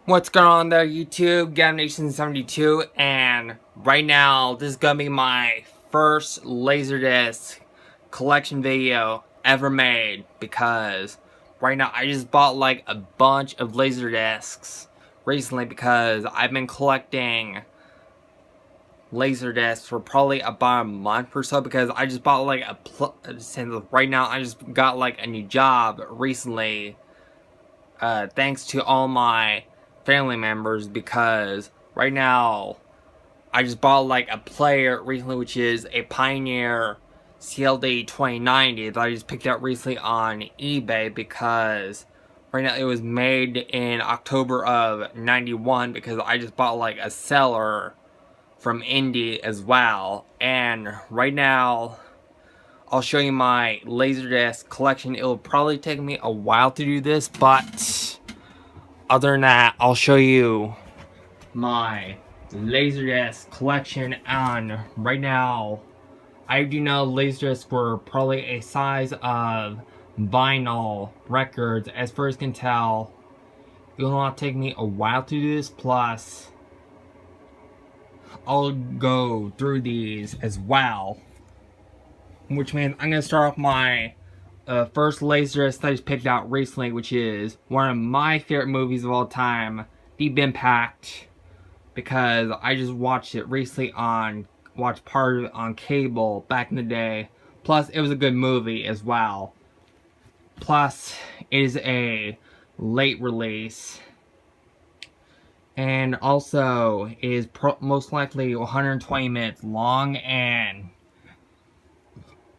What's going on there, YouTube? GamNation72, and right now, this is gonna be my first Laserdisc collection video ever made, because right now I just bought like a bunch of Laserdiscs recently because I've been collecting Laserdiscs for probably about a month or so, because I just bought like since right now I just got like a new job recently, thanks to all my family members, because right now I just bought like a player recently, which is a Pioneer CLD 2090 that I just picked up recently on eBay, because right now it was made in October of 91, because I just bought like a seller from Indie as well. And right now I'll show you my Laserdisc collection. It'll probably take me a while to do this, but other than that, I'll show you my Laserdisc collection. And right now, I do know Laserdiscs were probably a size of vinyl records. As far as I can tell, it will not take me a while to do this, plus I'll go through these as well. Which means I'm going to start off my first Laserdisc that I just picked out recently, which is one of my favorite movies of all time, Deep Impact, because I just watched it recently watched part of it on cable back in the day. Plus, it was a good movie as well. Plus, it is a late release. And also, it is most likely 120 minutes long, and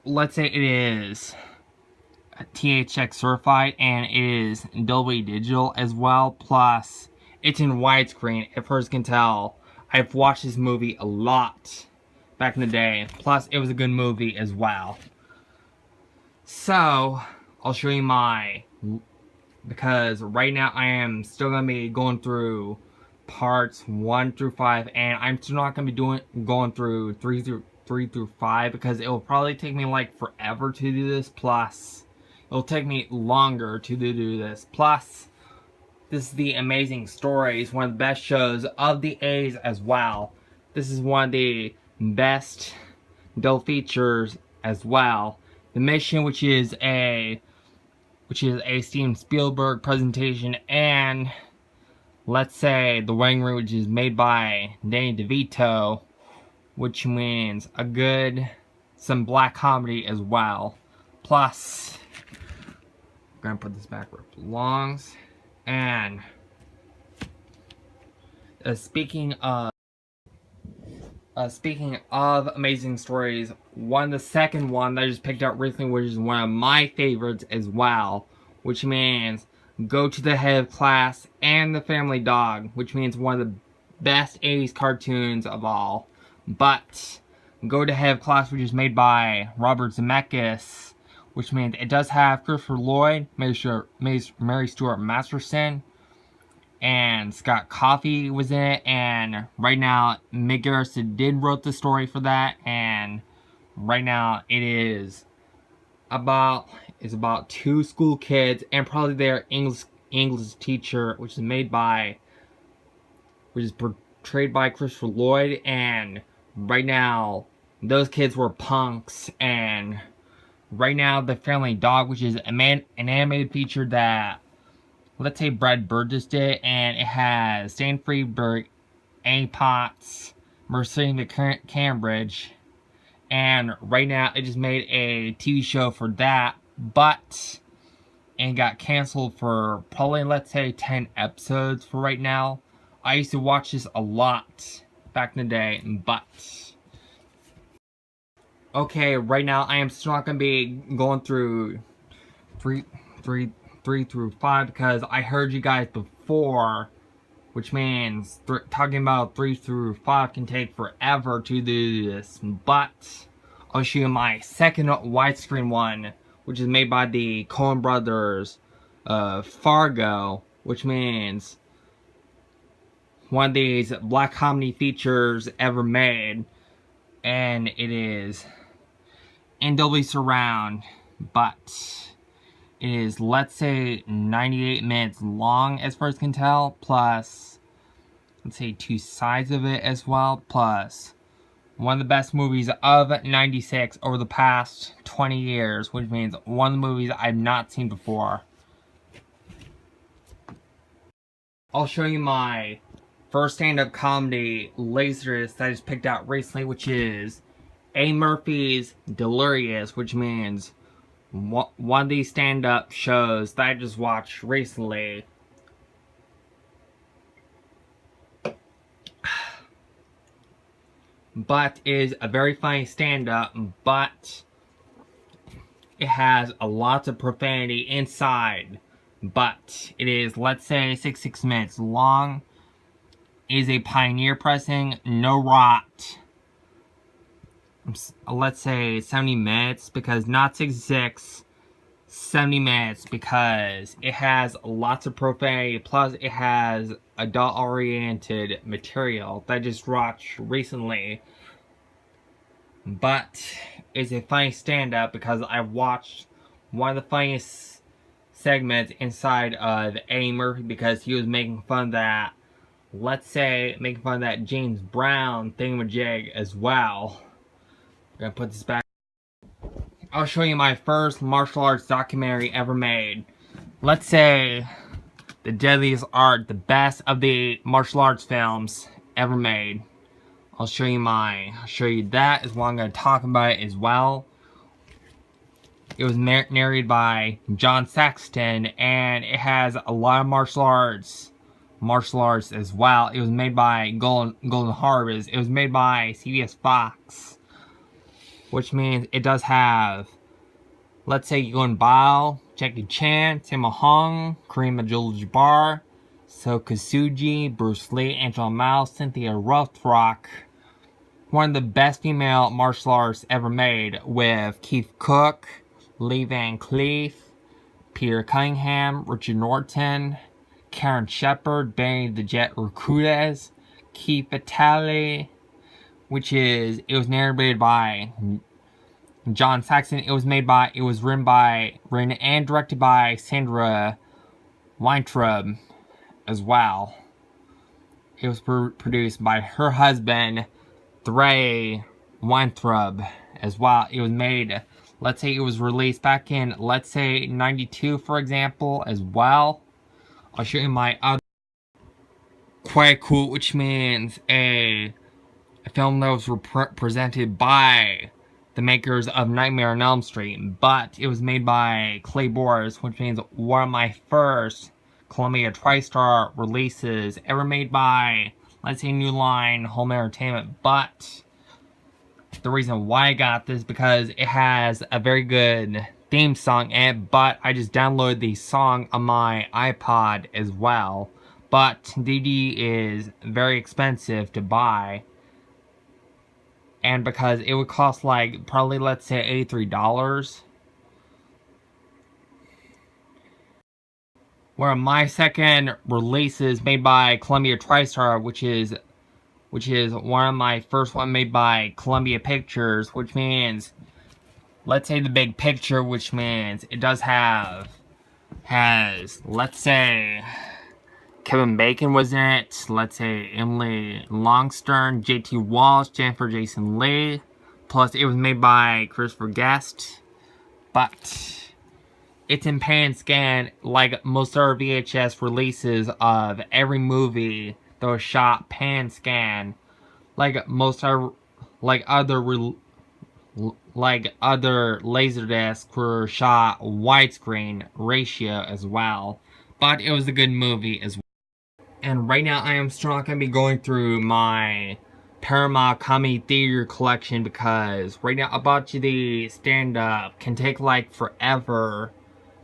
let's say it is THX certified, and it is Dolby Digital as well. Plus, it's in widescreen. As far as I can tell, I've watched this movie a lot back in the day. Plus, it was a good movie as well. So, I'll show you because right now I am still going to be going through parts 1 through 5, and I'm still not going to be going through 3 through 5, because it will probably take me like forever to do this. Plus, it'll take me longer to do this. Plus, this is the Amazing Stories, one of the best shows of the 80s as well. This is one of the best double features as well. The Mission, which is a Steven Spielberg presentation, and let's say The Wedding Ring, which is made by Danny DeVito, which means some black comedy as well. Plus, I'm gonna put this back where it belongs. And speaking of Amazing Stories, the second one that I just picked up recently, which is one of my favorites as well, which means Go to the Head of Class and The Family Dog, which means one of the best 80s cartoons of all. But Go to Head of Class, which is made by Robert Zemeckis, which means it does have Christopher Lloyd, Mary Stuart Masterson, and Scott Coffey was in it. And right now, Mick Garrison did wrote the story for that. And right now, it is about two school kids and probably their English teacher, which is portrayed by Christopher Lloyd. And right now, those kids were punks. And right now, The Family Dog, which is an animated feature that, let's say, Brad Burgess did, and it has Stan Freberg, Annie Potts, Mercedes Cambridge, and right now it just made a TV show for that, but it got canceled for probably, let's say, 10 episodes for right now. I used to watch this a lot back in the day, but okay, right now I am still not going to be going through 3 through 5, because I heard you guys before, which means talking about 3 through 5 can take forever to do this. But I'll show you my second widescreen one, which is made by the Coen brothers, Fargo, which means one of these black comedy features ever made, and it is in Dolby Surround. But It is, let's say, 98 minutes long as far as I can tell, plus, let's say, 2 sides of it as well, plus one of the best movies of 96 over the past 20 years, which means one of the movies I've not seen before. I'll show you my first stand-up comedy Laserdisc that I just picked out recently, which is A. Murphy's Delirious, which means one of these stand-up shows that I just watched recently. But is a very funny stand-up, but it has a lot of profanity inside. But it is, let's say, 66 minutes long. It is a pioneer pressing, no rot. Let's say 70 minutes, because not 66, 70 minutes, because it has lots of profanity, plus it has adult-oriented material that I just watched recently. But it's a funny stand-up because I watched one of the funniest segments inside of Eddie Murphy, because he was making fun of that, let's say, making fun of that James Brown thingamajig as well. I'm gonna put this back. I'll show you my first martial arts documentary ever made. Let's say The Deadliest Art, the best of the martial arts films ever made. I'll show you that is what I'm gonna talk about as well. It was narrated by John Saxton, and it has a lot of martial arts as well. It was made by Golden Harvest. It was made by CBS Fox, which means it does have, let's say, Yuen Bao, Jackie Chan, Sammo Hung, Kareem Abdul-Jabbar, So Kosugi, Bruce Lee, Angela Mao, Cynthia Rothrock. One of the best female martial arts ever made, with Keith Cook, Lee Van Cleef, Peter Cunningham, Richard Norton, Karen Shepard, Benny the Jet Urquidez, Keith Vitale, it was narrated by John Saxon. It was written and directed by Sandra Weintraub as well. It was produced by her husband, Ray Weintraub, as well. It was made, let's say, it was released back in, let's say, 92, for example, as well. I'll show you my other Quite Cool, which means a film that was presented by the makers of Nightmare on Elm Street, but it was made by Clay Boris, which means one of my first Columbia TriStar releases ever made by, let's say, New Line Home Entertainment. But the reason why I got this, because it has a very good theme song in it, but I just downloaded the song on my iPod as well. But DVD is very expensive to buy, and because it would cost, like, probably, let's say, $83. Where my second release is made by Columbia TriStar, which is one of my first one made by Columbia Pictures, which means, let's say, the big picture, which means it does has, let's say, Kevin Bacon was in it, let's say Emily Longstern, J.T. Walsh, Jennifer Jason Leigh, plus it was made by Christopher Guest, but it's in pan scan like most of our VHS releases of every movie that was shot pan scan, like most of other Laserdiscs were shot widescreen ratio as well, but it was a good movie as well. And right now I am still not going to be going through my Paramount Comedy Theater collection, because right now a bunch of the stand-up can take like forever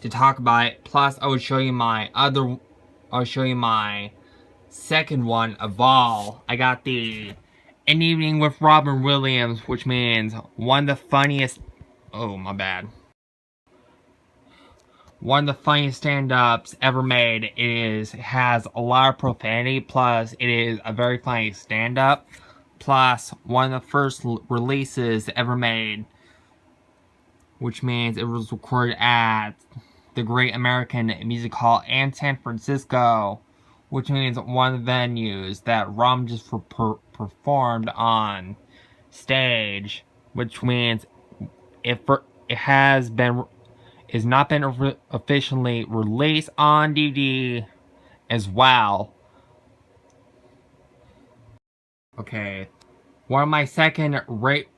to talk about it. Plus I'll show you my second one of all. I got the An Evening with Robin Williams, which means one of the funniest, one of the funniest stand-ups ever made. It has a lot of profanity, plus it is a very funny stand-up, plus one of the first releases ever made, which means it was recorded at the Great American Music Hall in San Francisco, which means one of the venues that Rom just performed on stage, which means it has not been officially released on DVD as well. Okay, one of my second late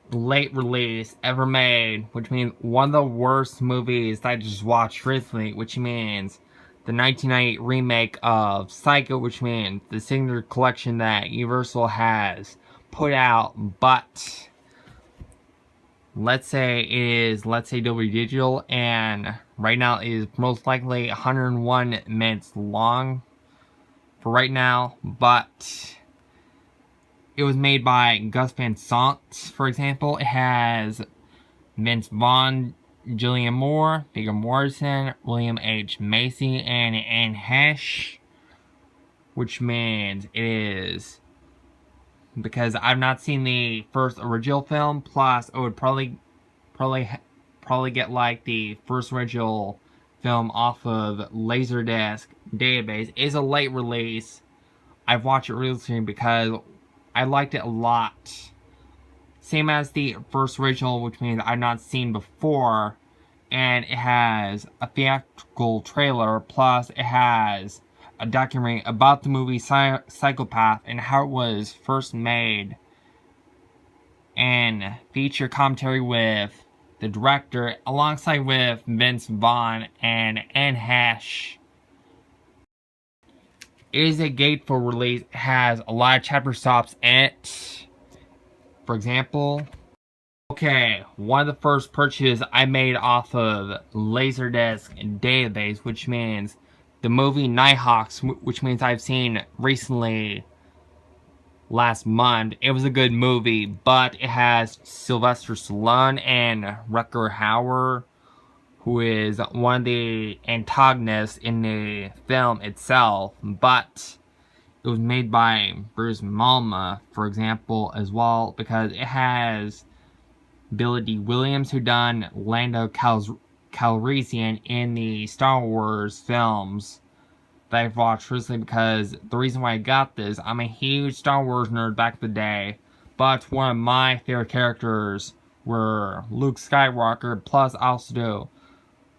release ever made, which means one of the worst movies that I just watched recently, which means the 1998 remake of Psycho, which means the signature collection that Universal has put out, but let's say W Digital, and right now it is most likely 101 minutes long for right now, but it was made by Gus Van Sant, for example. It has Vince Vaughn, Julianne Moore, Viggo Mortensen, William H. Macy, and Anne Heche, which means it is, because I've not seen the first original film, plus I would probably get like the first original film off of Laserdisc database. It's a late release. I've watched it recently because I liked it a lot. Same as the first original, which means I've not seen before, and it has a theatrical trailer, plus it has a documentary about the movie Psychopath and how it was first made, and feature commentary with the director alongside with Vince Vaughn and Anne Heche. It is a gateful release. It has a lot of chapter stops in it. For example, one of the first purchases I made off of Laserdisc database, which means the movie Nighthawks, which means I've seen recently last month. It was a good movie, but it has Sylvester Stallone and Rutger Hauer, who is one of the antagonists in the film itself, but it was made by Bruce Malma, for example, as well, because it has Billy D. Williams, who done Lando Calrissian in the Star Wars films that I've watched recently, because the reason why I got this, I'm a huge Star Wars nerd back in the day, but one of my favorite characters were Luke Skywalker, plus also do,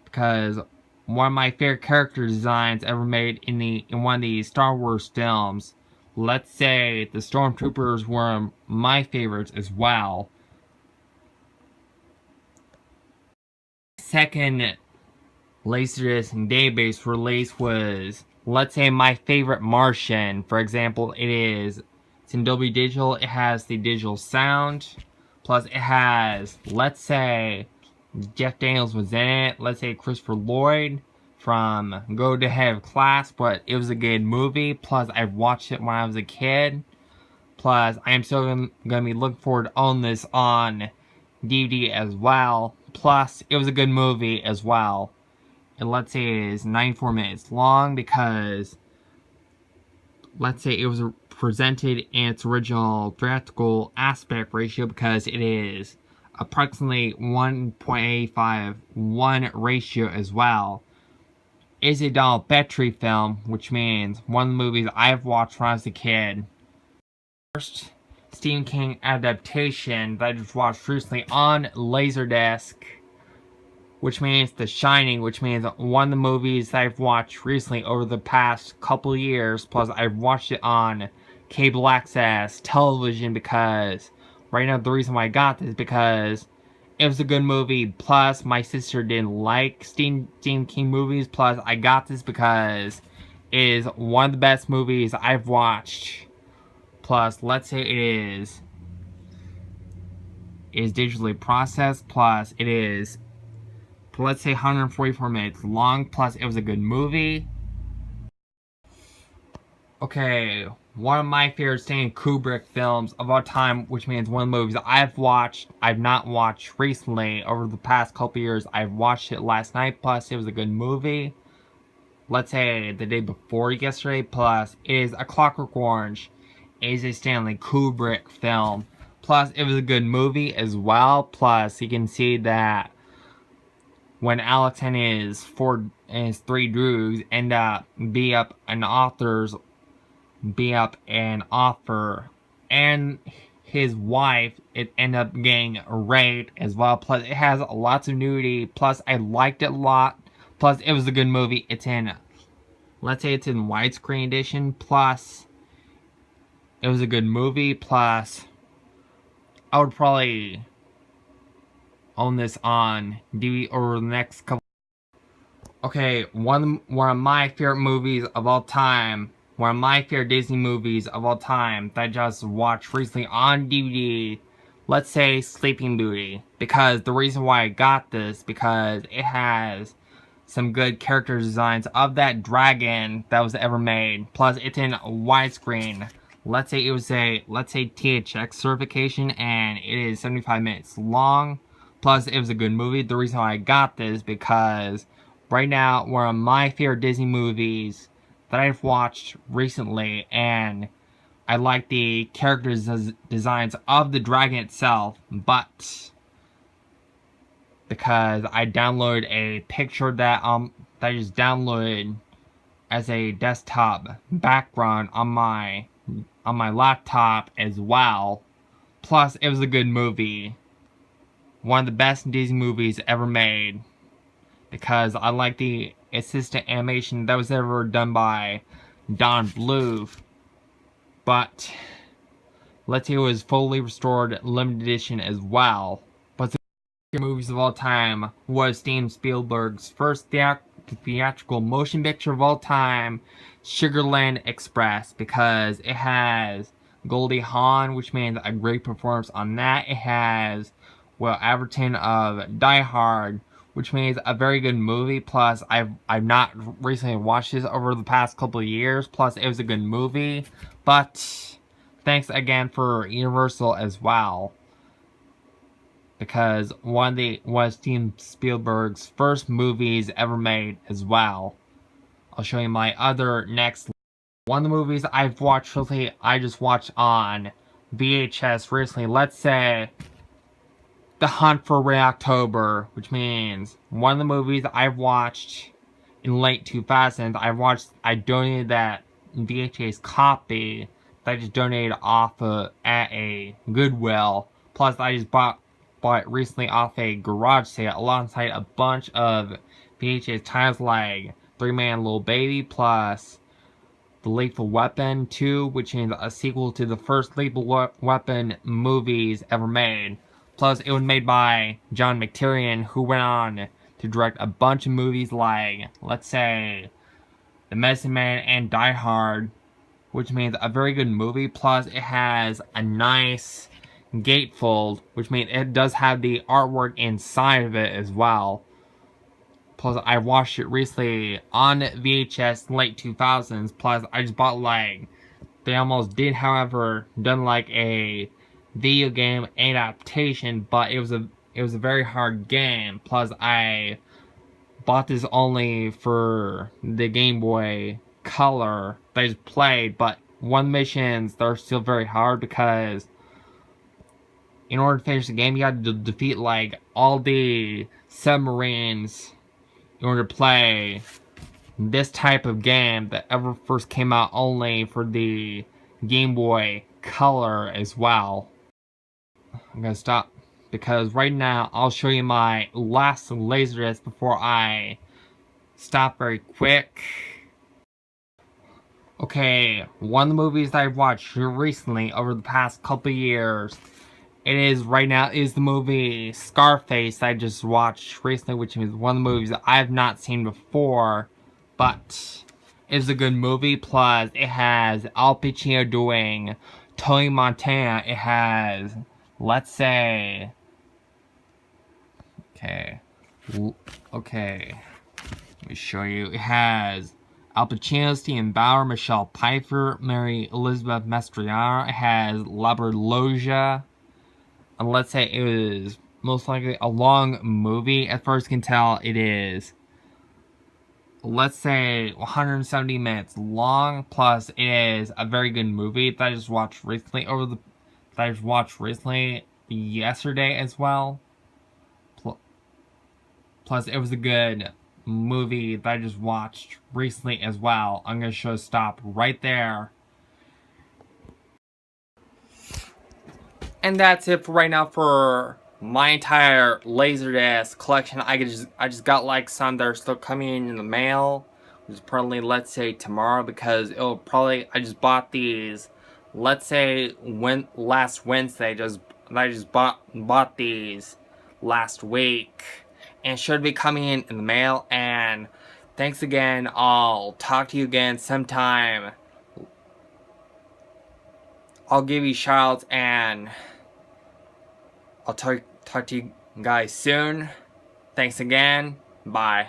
because one of my favorite character designs ever made in one of the Star Wars films, let's say the Stormtroopers were my favorites as well. Second Laserdisc database release was, let's say, my favorite Martian. For example, it's in Dolby Digital. It has the digital sound, plus it has, let's say, Jeff Daniels was in it. Let's say Christopher Lloyd from Go to Head of Class, but it was a good movie. Plus, I watched it when I was a kid. Plus, I am still going to be looking forward to own this on DVD as well. Plus, it was a good movie as well. And let's say it is 94 minutes long, because let's say it was presented in its original theatrical aspect ratio, because it is approximately 1.851 ratio as well. It's a Donald Petrie film, which means one of the movies I've watched when I was a kid. First Stephen King adaptation that I just watched recently on Laserdisc, which means The Shining, which means one of the movies that I've watched recently over the past couple years, plus I've watched it on cable access television, because right now the reason why I got this is because it was a good movie, plus my sister didn't like Stephen King movies, plus I got this because it is one of the best movies I've watched. Plus, let's say it is digitally processed, plus it is, let's say, 144 minutes long, plus it was a good movie. Okay, one of my favorite Stanley Kubrick films of all time, which means one of the movies I've not watched recently over the past couple years. I've watched it last night, plus it was a good movie. Let's say the day before yesterday, plus it is A Clockwork Orange. It is a Stanley Kubrick film, plus it was a good movie as well, plus you can see that when Alex and his three druids end up be up an author, and his wife, it end up getting raped as well. Plus, it has lots of nudity. Plus, I liked it a lot. Plus, it was a good movie. It's in, let's say it's in widescreen edition. Plus, it was a good movie. Plus, I would probably own this on DVD over the next couple. Okay, one of my favorite movies of all time. One of my favorite Disney movies of all time that I just watched recently on DVD. Let's say Sleeping Beauty. Because the reason why I got this, because it has some good character designs of that dragon that was ever made. Plus, it's in widescreen. Let's say it was a, THX certification, and it is 75 minutes long. Plus, it was a good movie. The reason why I got this, because right now, one of my favorite Disney movies that I've watched recently, and I like the character designs of the dragon itself, but because I downloaded a picture that I just downloaded as a desktop background on my laptop as well. Plus, it was a good movie. One of the best Disney movies ever made. Because I like the assistant animation that was ever done by Don Bluth. But let's say it was fully restored limited edition as well. But the movies of all time was Steven Spielberg's first theatrical motion picture of all time, Sugarland Express, because it has Goldie Hawn, which means a great performance on that. It has Will Everton of Die Hard, which means a very good movie. Plus, I've not recently watched this over the past couple of years. Plus, it was a good movie. But thanks again for Universal as well, because was Steven Spielberg's first movies ever made as well. I'll show you my other next. One of the movies I've watched recently, I just watched on VHS recently. Let's say The Hunt for Red October, which means one of the movies I've watched in late 2000s. I donated that VHS copy that I just donated off at a Goodwill. Plus, I just bought it recently off a garage sale alongside a bunch of VHS titles like Three Man Little Baby, plus The Lethal Weapon 2, which is a sequel to the first Lethal Weapon movies ever made. Plus, it was made by John McTiernan, who went on to direct a bunch of movies like, let's say, The Medicine Man and Die Hard, which means a very good movie. Plus, it has a nice gatefold, which means it does have the artwork inside of it as well. Plus, I watched it recently on VHS in late 2000s. Plus, I just bought they almost did, however, done a video game adaptation, but it was a very hard game. Plus, I bought this only for the Game Boy Color that I just played, but one of the missions, they're still very hard, because in order to finish the game, you have to defeat all the submarines in order to play this type of game that ever first came out only for the Game Boy Color as well. I'm gonna stop, because right now I'll show you my last Laserdisc before I stop very quick. Okay, one of the movies that I've watched recently over the past couple years, right now is the movie Scarface that I just watched recently, which is one of the movies that I have not seen before, but it's a good movie. Plus, it has Al Pacino doing Tony Montana. It has, let's say, okay, let me show you. It has Al Pacino, Stephen Bauer, Michelle Pfeiffer, Mary Elizabeth Mastriano. It has Robert Loggia. And let's say it was most likely a long movie. At first, you can tell it is, let's say, 170 minutes long. Plus, it is a very good movie that I just watched recently yesterday as well. Plus, it was a good movie that I just watched recently as well. I'm going to show stop right there. And that's it for right now for my entire Laserdisc collection. I just got like some that are still coming in the mail, which is probably, let's say, tomorrow, because it'll probably, I just bought these, let's say, last Wednesday. I just bought these last week, and should be coming in the mail. And thanks again. I'll talk to you again sometime. I'll give you shoutouts, and I'll talk to you guys soon. Thanks again. Bye.